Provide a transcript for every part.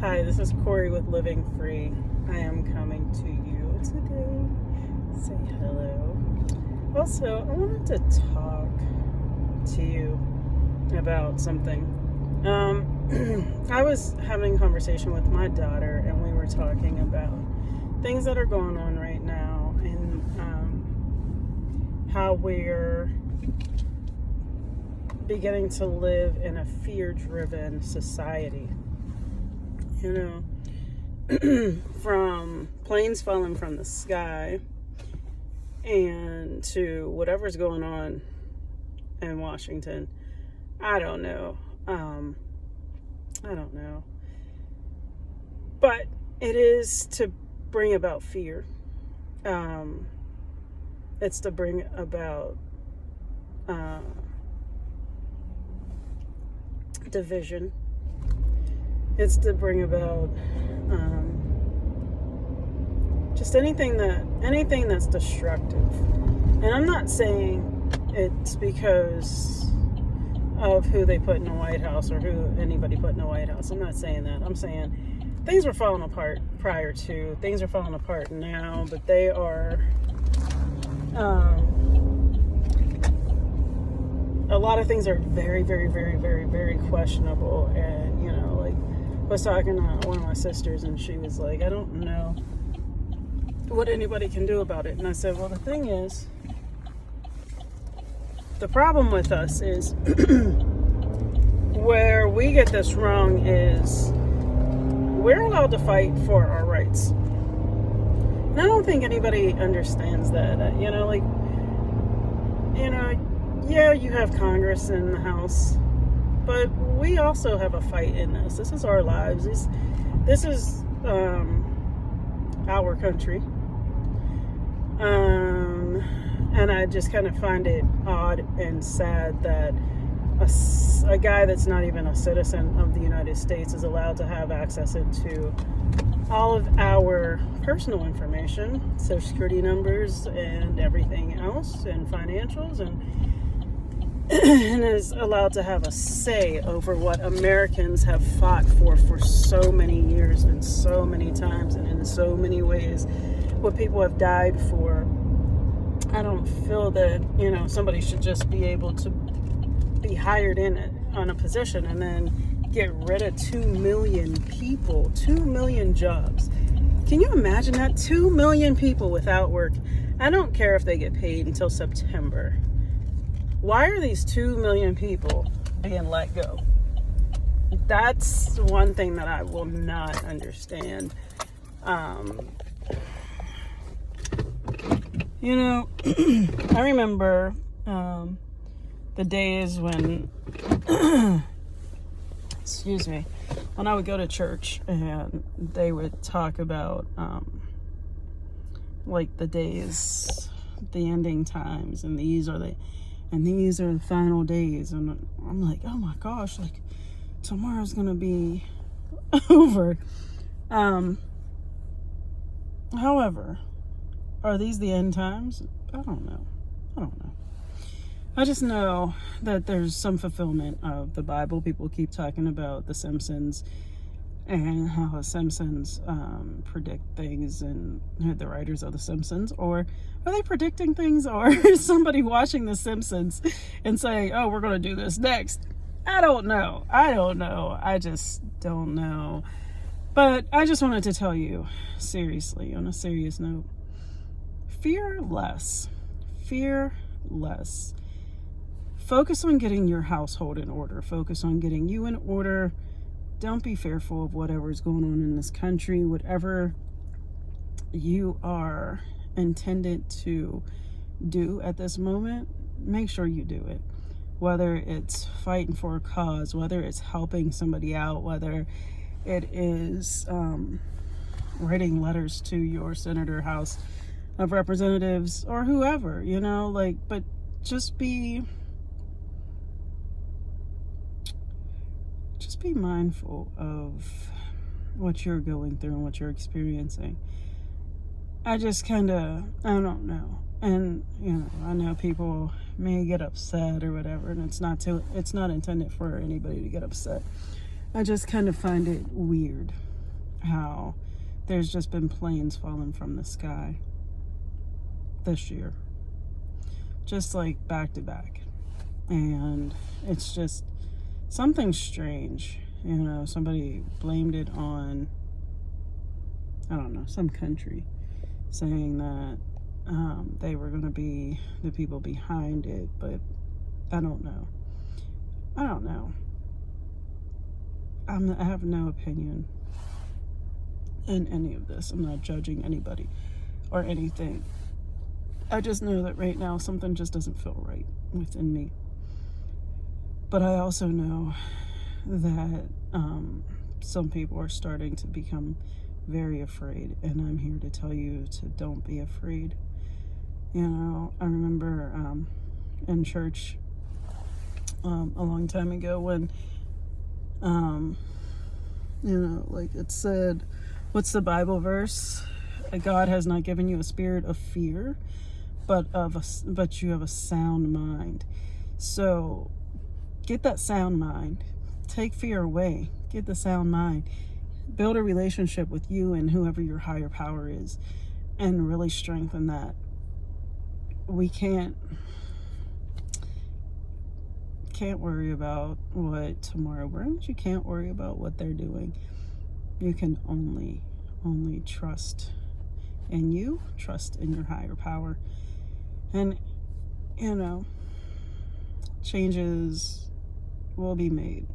Hi, this is Corey with Living Free. I am coming to you today. Say hello. Also, I wanted to talk to you about something. I was having a conversation with my daughter, and we were talking about things that are going on right now and how we're beginning to live in a fear-driven society. You know, from planes falling from the sky and to whatever's going on in Washington. I don't know. But it is to bring about fear. It's to bring about division. It's to bring about just anything that's destructive. And I'm not saying it's because of who they put in the White House or who anybody put in the White House. I'm not saying that. I'm saying things were falling apart prior to. Things are falling apart now, but they are a lot of things are very, very, very, very, very questionable. And, you know, like, I was talking to one of my sisters, and she was like, I don't know what anybody can do about it. And I said, well, the thing is, the problem with us is where we get this wrong is we're allowed to fight for our rights. And I don't think anybody understands that. Yeah, you have Congress and the House, but we also have a fight in this. This is our lives. This is our country. And I just kind of find it odd and sad that a guy that's not even a citizen of the United States is allowed to have access into all of our personal information, social security numbers and everything else, and financials, and is allowed to have a say over what Americans have fought for so many years and so many times and in so many ways, what people have died for. I don't feel that, somebody should just be able to be hired on a position and then get rid of 2 million people, 2 million jobs. Can you imagine that? 2 million people without work. I don't care if they get paid until September. Why are these 2 million people being let go? That's one thing that I will not understand. I remember the days when, when I would go to church and they would talk about, like the days, the ending times, and these are the final days. And I'm like, oh my gosh, like tomorrow's gonna be over. However, are these the end times? I don't know. I just know that there's some fulfillment of the Bible. People keep talking about The Simpsons and how The Simpsons predict things, and the writers of The Simpsons, or are they predicting things, or is somebody watching The Simpsons and saying, oh, we're going to do this next? I don't know. I just don't know. But I just wanted to tell you, seriously, on a serious note, fear less. Focus on getting your household in order. Focus on getting you in order. Don't be fearful of whatever's going on in this country. Whatever you are intended to do at this moment, make sure you do it. Whether it's fighting for a cause, whether it's helping somebody out, whether it is writing letters to your senator, House of Representatives, or whoever, but just be mindful of what you're going through and what you're experiencing. I don't know. And, I know people may get upset or whatever, and it's not intended for anybody to get upset. I just kind of find it weird. how there's just been planes falling from the sky this year, just like back to back. And it's just something strange. Somebody blamed it on, I don't know, some country, saying that they were going to be the people behind it, but I don't know. I have no opinion in any of this. I'm not judging anybody or anything. I just know that right now something just doesn't feel right within me. But I also know that some people are starting to become very afraid, and I'm here to tell you to don't be afraid. I remember in church a long time ago when like it said, what's the Bible verse? God has not given you a spirit of fear, but you have a sound mind. So get that sound mind. Take fear away. Get the sound mind. Build a relationship with you and whoever your higher power is, and really strengthen that. We can't worry about what tomorrow brings. You can't worry about what they're doing. You can only trust in you, trust in your higher power. And changes will be made.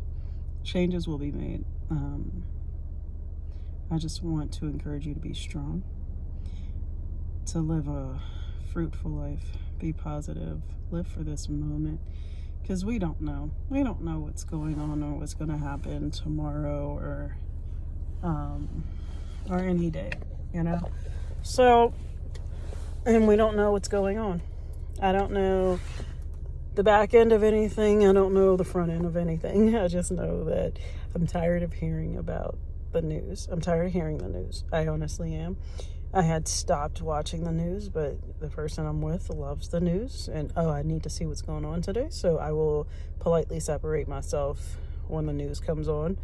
I just want to encourage you to be strong, to live a fruitful life, be positive, live for this moment, because we don't know what's going on or what's going to happen tomorrow or any day, so, and we don't know what's going on. I don't know the back end of anything. I don't know the front end of anything. I just know that I'm tired of hearing about the news. I'm tired of hearing the news. I honestly am. I had stopped watching the news, but the person I'm with loves the news, and I need to see what's going on today, so I will politely separate myself when the news comes on.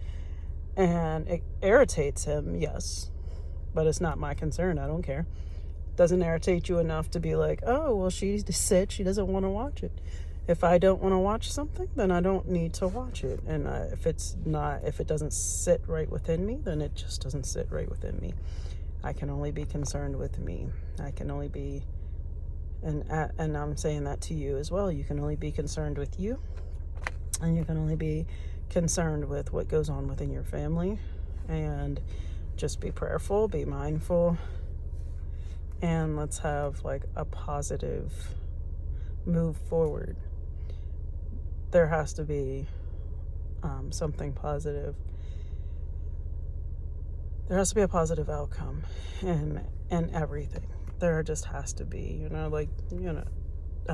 And it irritates him, yes, but it's not my concern. I don't care. Doesn't irritate you enough to be like, oh, well, she said she doesn't want to watch it. If I don't want to watch something, then I don't need to watch it. And if it doesn't sit right within me, then it just doesn't sit right within me. I can only be concerned with me. I can only be, and I'm saying that to you as well. You can only be concerned with you, and you can only be concerned with what goes on within your family. And just be prayerful, be mindful, and let's have like a positive move forward. There has to be something positive. There has to be a positive outcome in everything. There just has to be, I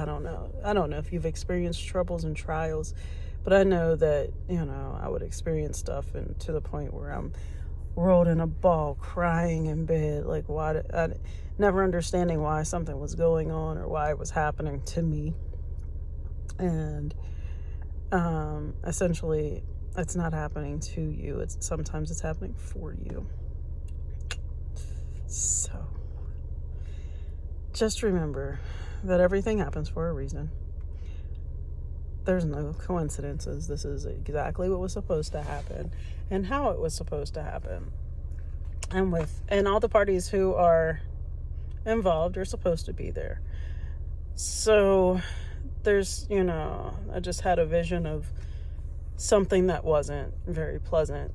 don't know if you've experienced troubles and trials, but I know that, I would experience stuff and to the point where I'm rolled in a ball, crying in bed, like never understanding why something was going on or why it was happening to me. And essentially, it's not happening to you. Sometimes it's happening for you. So just remember that everything happens for a reason. There's no coincidences. This is exactly what was supposed to happen and how it was supposed to happen. And all the parties who are involved are supposed to be there. So there's, I just had a vision of something that wasn't very pleasant.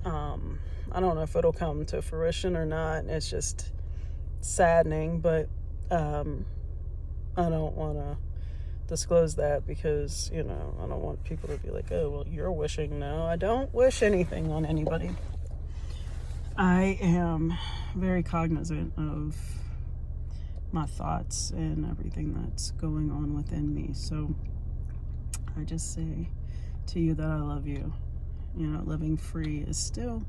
I don't know if it'll come to fruition or not. It's just saddening, but I don't want to disclose that because, I don't want people to be like, oh, well, you're wishing. No, I don't wish anything on anybody. I am very cognizant of my thoughts and everything that's going on within me. So I just say to you that I love you. Living free is still,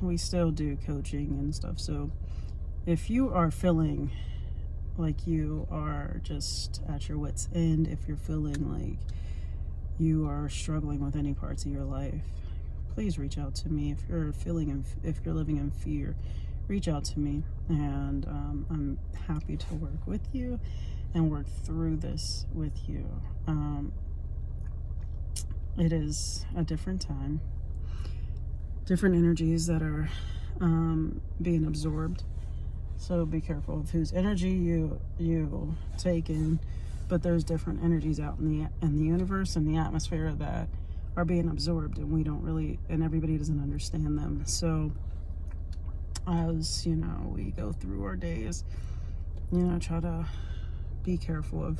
we still do coaching and stuff. So if you are feeling like you are just at your wit's end, if you're feeling like you are struggling with any parts of your life, please reach out to me. If you're if you're living in fear, reach out to me, and I'm happy to work with you and work through this with you. It is a different time, different energies that are being absorbed. So be careful of whose energy you take in. But there's different energies out in the universe and the atmosphere that are being absorbed, and we don't really, and everybody doesn't understand them. So as you know, we go through our days, try to be careful of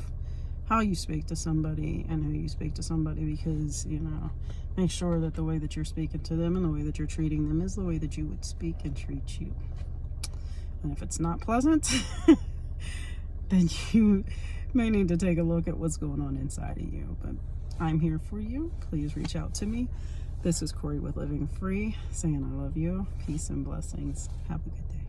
how you speak to somebody and who you speak to somebody, because make sure that the way that you're speaking to them and the way that you're treating them is the way that you would speak and treat you. And if it's not pleasant, then you may need to take a look at what's going on inside of you. But I'm here for you. Please reach out to me. This is Corey with Living Free, saying I love you. Peace and blessings. Have a good day.